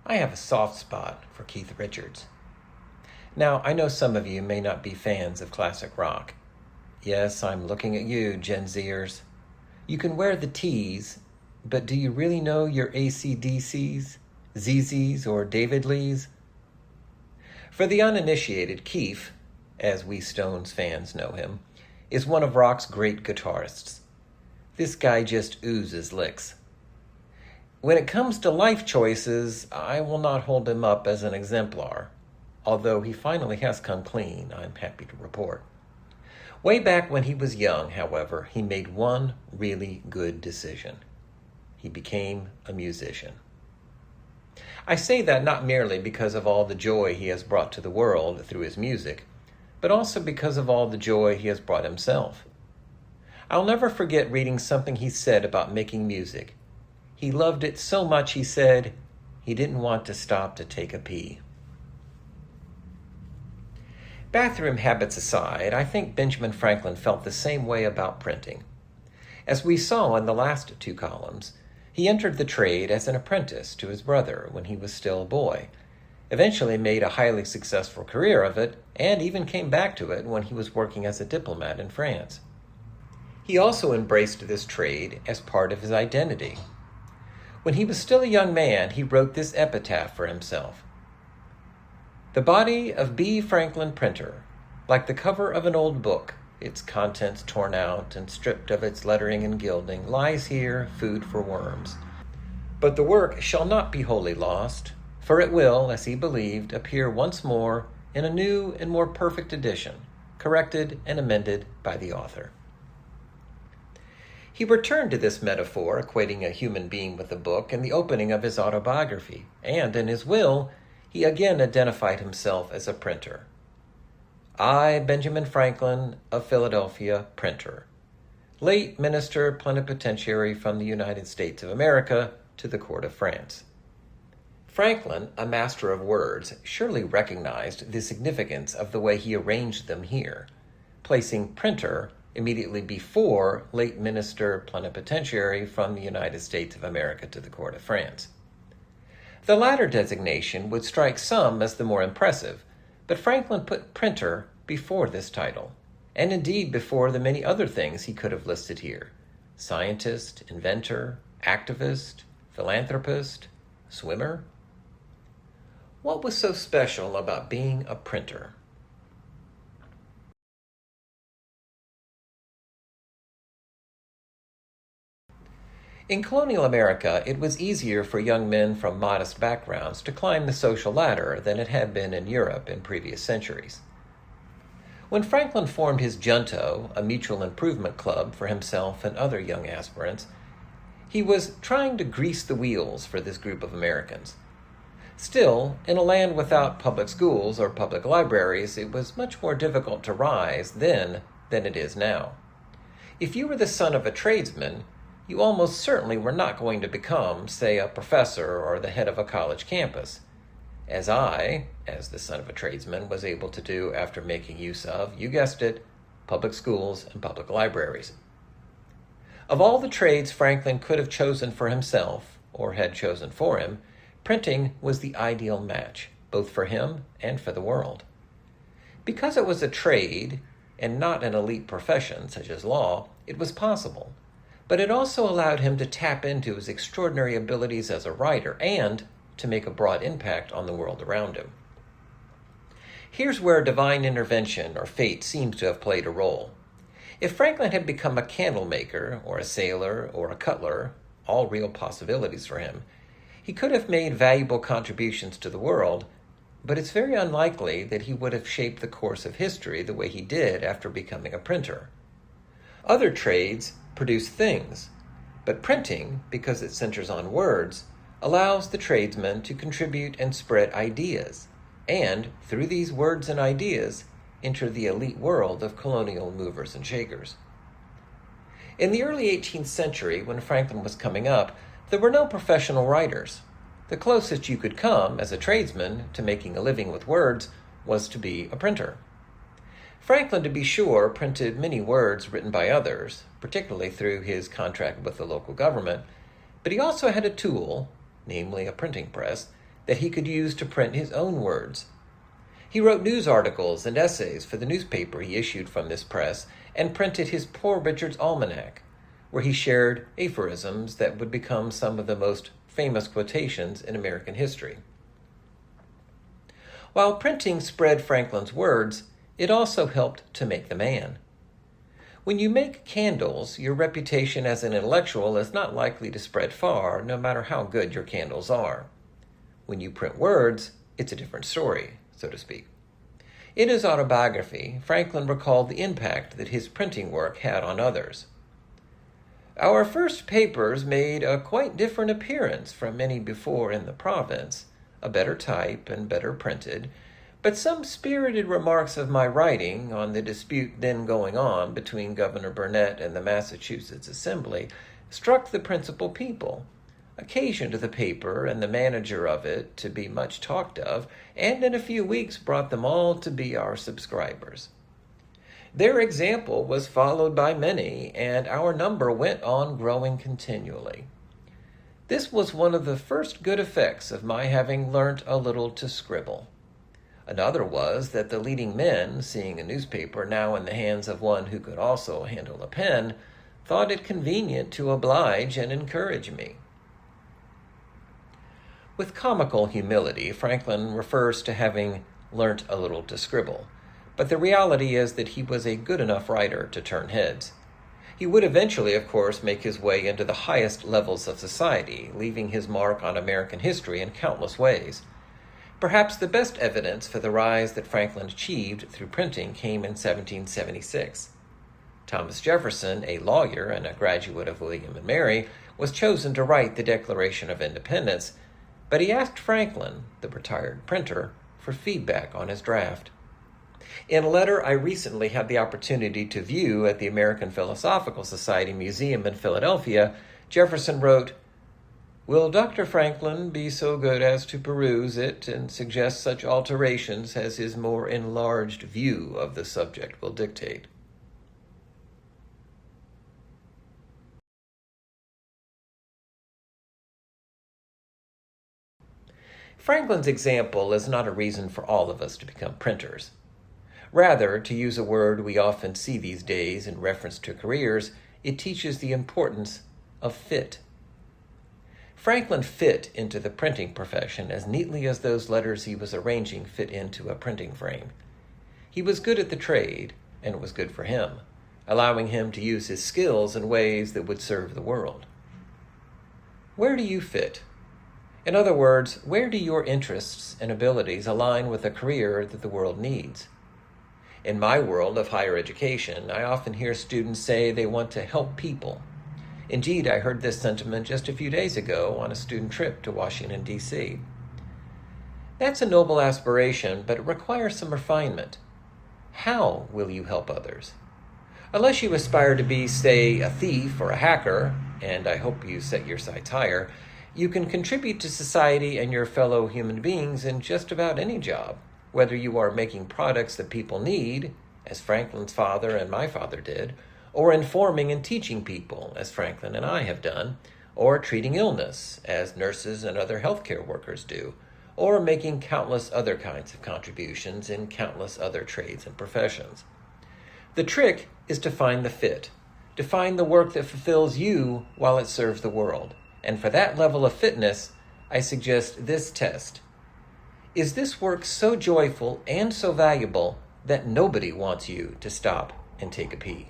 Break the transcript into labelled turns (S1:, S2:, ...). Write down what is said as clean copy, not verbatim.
S1: I have a soft spot for Keith Richards. Now, I know some of you may not be fans of classic rock. Yes, I'm looking at you, Gen Zers. You can wear the T's, but do you really know your AC/DCs, ZZs, or David Lees? For the uninitiated, Keith, as we Stones fans know him, is one of rock's great guitarists. This guy just oozes licks. When it comes to life choices, I will not hold him up as an exemplar, although he finally has come clean, I'm happy to report. Way back when he was young, however, he made one really good decision. He became a musician. I say that not merely because of all the joy he has brought to the world through his music, but also because of all the joy he has brought himself. I'll never forget reading something he said about making music. He loved it so much, he said, he didn't want to stop to take a pee. Bathroom habits aside, I think Benjamin Franklin felt the same way about printing. As we saw in the last two columns, he entered the trade as an apprentice to his brother when he was still a boy, eventually made a highly successful career of it, and even came back to it when he was working as a diplomat in France. He also embraced this trade as part of his identity. When he was still a young man, he wrote this epitaph for himself. The body of B. Franklin Printer, like the cover of an old book, its contents torn out and stripped of its lettering and gilding, lies here, food for worms. But the work shall not be wholly lost, for it will, as he believed, appear once more in a new and more perfect edition, corrected and amended by the author. He returned to this metaphor, equating a human being with a book, in the opening of his autobiography, and in his will, he again identified himself as a printer. I, Benjamin Franklin of Philadelphia, printer, late minister plenipotentiary from the United States of America to the court of France. Franklin, a master of words, surely recognized the significance of the way he arranged them here, placing printer immediately before late minister plenipotentiary from the United States of America to the court of France. The latter designation would strike some as the more impressive, but Franklin put printer before this title, and indeed before the many other things he could have listed here: scientist, inventor, activist, philanthropist, swimmer. What was so special about being a printer? In colonial America, it was easier for young men from modest backgrounds to climb the social ladder than it had been in Europe in previous centuries. When Franklin formed his junto, a mutual improvement club for himself and other young aspirants, he was trying to grease the wheels for this group of Americans. Still, in a land without public schools or public libraries, it was much more difficult to rise then than it is now. If you were the son of a tradesman, you almost certainly were not going to become, say, a professor or the head of a college campus, as I, as the son of a tradesman, was able to do after making use of, you guessed it, public schools and public libraries. Of all the trades Franklin could have chosen for himself, or had chosen for him, printing was the ideal match, both for him and for the world. Because it was a trade, and not an elite profession such as law, it was possible. But it also allowed him to tap into his extraordinary abilities as a writer and to make a broad impact on the world around him. Here's where divine intervention or fate seems to have played a role. If Franklin had become a candle maker or a sailor or a cutler, all real possibilities for him, he could have made valuable contributions to the world, but it's very unlikely that he would have shaped the course of history the way he did after becoming a printer. Other trades produce things, but printing, because it centers on words, allows the tradesman to contribute and spread ideas, and, through these words and ideas, enter the elite world of colonial movers and shakers. In the early 18th century, when Franklin was coming up, there were no professional writers. The closest you could come, as a tradesman, to making a living with words was to be a printer. Franklin, to be sure, printed many words written by others, particularly through his contract with the local government, but he also had a tool, namely a printing press, that he could use to print his own words. He wrote news articles and essays for the newspaper he issued from this press and printed his Poor Richard's Almanac, where he shared aphorisms that would become some of the most famous quotations in American history. While printing spread Franklin's words, it also helped to make the man. When you make candles, your reputation as an intellectual is not likely to spread far, no matter how good your candles are. When you print words, it's a different story, so to speak. In his autobiography, Franklin recalled the impact that his printing work had on others. Our first papers made a quite different appearance from any before in the province, a better type and better printed, but some spirited remarks of my writing on the dispute then going on between Governor Burnet and the Massachusetts Assembly struck the principal people, occasioned the paper and the manager of it to be much talked of, and in a few weeks brought them all to be our subscribers. Their example was followed by many, and our number went on growing continually. This was one of the first good effects of my having learnt a little to scribble. Another was that the leading men, seeing a newspaper now in the hands of one who could also handle a pen, thought it convenient to oblige and encourage me. With comical humility, Franklin refers to having learnt a little to scribble, but the reality is that he was a good enough writer to turn heads. He would eventually, of course, make his way into the highest levels of society, leaving his mark on American history in countless ways. Perhaps the best evidence for the rise that Franklin achieved through printing came in 1776. Thomas Jefferson, a lawyer and a graduate of William and Mary, was chosen to write the Declaration of Independence, but he asked Franklin, the retired printer, for feedback on his draft. In a letter I recently had the opportunity to view at the American Philosophical Society Museum in Philadelphia, Jefferson wrote, "Will Dr. Franklin be so good as to peruse it and suggest such alterations as his more enlarged view of the subject will dictate?" Franklin's example is not a reason for all of us to become printers. Rather, to use a word we often see these days in reference to careers, it teaches the importance of fit. Franklin fit into the printing profession as neatly as those letters he was arranging fit into a printing frame. He was good at the trade, and it was good for him, allowing him to use his skills in ways that would serve the world. Where do you fit? In other words, where do your interests and abilities align with a career that the world needs? In my world of higher education, I often hear students say they want to help people. Indeed, I heard this sentiment just a few days ago on a student trip to Washington, D.C. That's a noble aspiration, but it requires some refinement. How will you help others? Unless you aspire to be, say, a thief or a hacker, and I hope you set your sights higher, you can contribute to society and your fellow human beings in just about any job, whether you are making products that people need, as Franklin's father and my father did, or informing and teaching people, as Franklin and I have done, or treating illness, as nurses and other healthcare workers do, or making countless other kinds of contributions in countless other trades and professions. The trick is to find the fit, to find the work that fulfills you while it serves the world. And for that level of fitness, I suggest this test. Is this work so joyful and so valuable that nobody wants you to stop and take a pee?